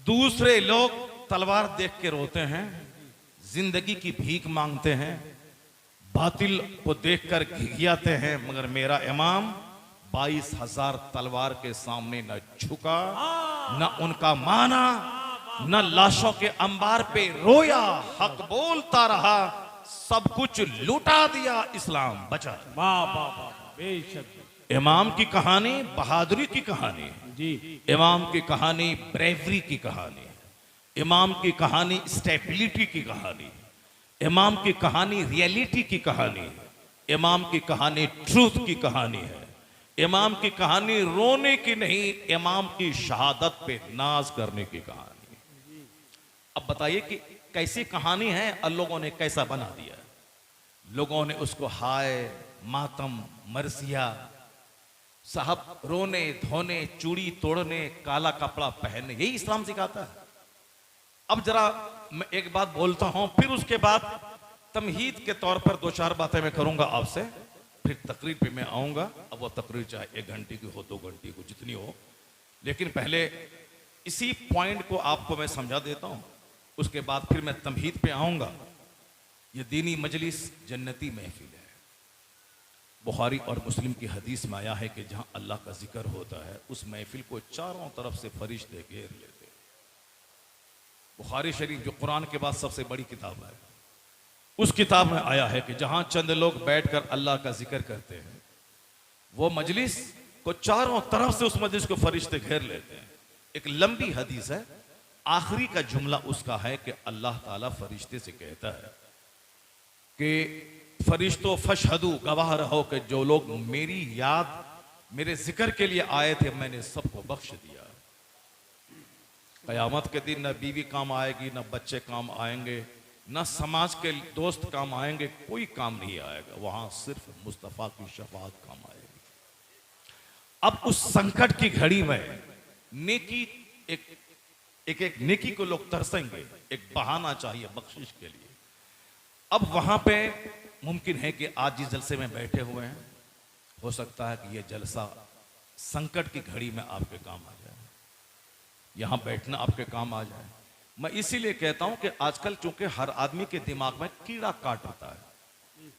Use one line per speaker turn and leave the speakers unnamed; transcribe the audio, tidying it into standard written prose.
दूसरे लोग तलवार देख के रोते हैं, जिंदगी की भीख मांगते हैं, बातिल को देखकर घिघियाते हैं, मगर मेरा इमाम 22,000 तलवार के सामने न झुका, न उनका माना, न लाशों के अंबार पे रोया, हक बोलता रहा, सब कुछ लुटा दिया, इस्लाम बचा।
वाह वाह वाह, बेशक
इमाम की कहानी बहादुरी की कहानी है,
जी।
इमाम की कहानी ब्रेवरी की कहानी है, इमाम की कहानी स्टेबिलिटी की कहानी है, इमाम की कहानी रियलिटी की कहानी है, इमाम की कहानी ट्रूथ की कहानी है, इमाम की कहानी रोने की नहीं, इमाम की शहादत पे नाज करने की कहानी है। अब बताइए कि कैसी कहानी है और लोगों ने कैसा बना दिया। लोगों ने उसको हाय, मातम, मरसिया, साहब रोने धोने, चूड़ी तोड़ने, काला कपड़ा पहनने, यही इस्लाम सिखाता है। अब जरा मैं एक बात बोलता हूं, फिर उसके बाद तमहीद के तौर पर दो चार बातें मैं करूंगा आपसे, फिर तकरीर पे मैं आऊंगा। अब वो तकरीर चाहे 1 घंटे की हो, 2 घंटे की, जितनी हो, लेकिन पहले इसी पॉइंट को आपको मैं समझा देता हूं, उसके बाद फिर मैं तमहीद पे आऊंगा। ये दीनी मजलिस जन्नती महफिल है। बुखारी और मुस्लिम की हदीस में आया है कि जहां अल्लाह का जिक्र होता है, उस महफिल को चारों तरफ से फरिश्ते घेर लेते हैं। बुखारी शरीफ जो कुरान के बाद सबसे बड़ी किताब है, उस किताब में आया है कि जहां चंद लोग बैठकर अल्लाह का जिक्र करते हैं, वो मजलिस को चारों तरफ से उस मजलिस को फरिश्ते घेर लेते हैं। एक लंबी हदीस है, आखिरी का जुमला उसका है कि अल्लाह ताला फरिश्ते से कहता है कि फरिश्तों फशहदू, गवाह रहो कि जो लोग मेरी याद, मेरे जिक्र के लिए आए थे, मैंने सबको बख्श दिया। कयामत के दिन न बीवी काम आएगी, न बच्चे काम आएंगे, न समाज के दोस्त काम आएंगे, कोई काम नहीं आएगा। वहां सिर्फ मुस्तफा की शफाअत काम आएगी। अब उस संकट की घड़ी में नेकी, एक नेकी को लोग तरसेंगे, एक बहाना चाहिए बख्शिश के लिए। अब वहां पे मुमकिन है कि आज जिस जलसे में बैठे हुए हैं, हो सकता है कि यह जलसा संकट की घड़ी में आपके काम आ जाए, यहां बैठना आपके काम आ जाए। मैं इसीलिए कहता हूं कि आजकल चूंकि हर आदमी के दिमाग में कीड़ा काट रहा है,